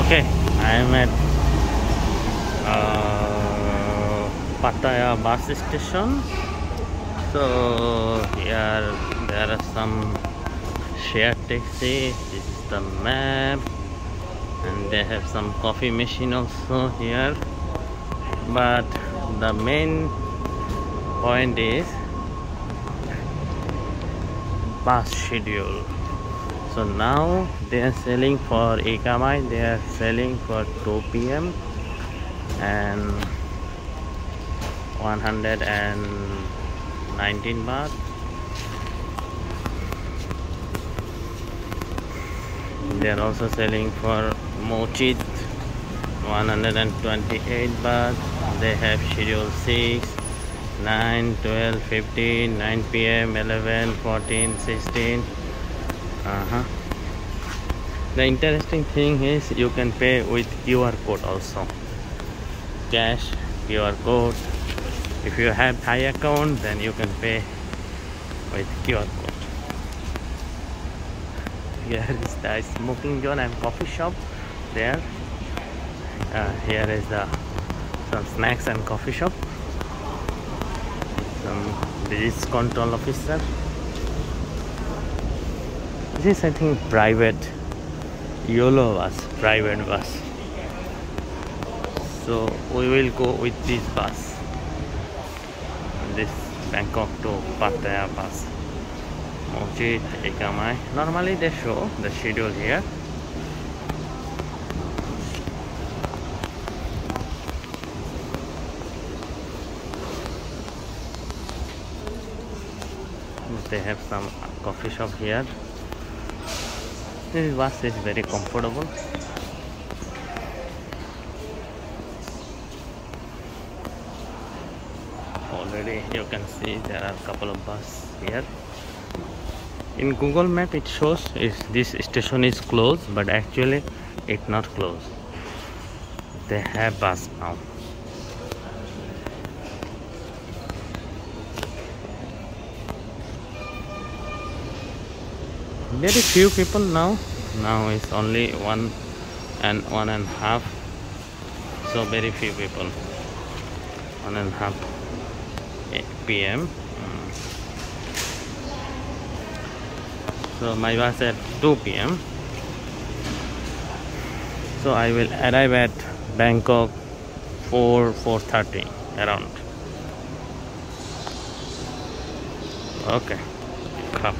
Okay, I am at Pattaya bus station. So here there are some shared taxi. This is the map, and they have some coffee machine also here. But the main point is bus schedule. So now they are selling for Ekamai, they are selling for 2 p.m. and 119 baht. They are also selling for Mochit 128 baht. They have schedule 6, 9, 12, 15, 9 p.m, 11, 14, 16. The interesting thing is you can pay with QR code also. Cash, QR code. If you have Thai account, then you can pay with QR code. Here is the smoking zone and coffee shop there. Here is some snacks and coffee shop. Some disease control officer. This is, I think, private YOLO bus, private bus. So we will go with this bus, this Bangkok to Pattaya bus. Mochit, Ekamai. Normally they show the schedule here. They have some coffee shop here. This bus is very comfortable. Already you can see there are a couple of buses here. In Google Map it shows this station is closed, but actually it's not closed. They have bus now. Very few people now. Now it's only 1 and 1.5. So very few people. 1.5 p.m. So my bus at 2 p.m. So I will arrive at Bangkok 4:30 around. Okay, come.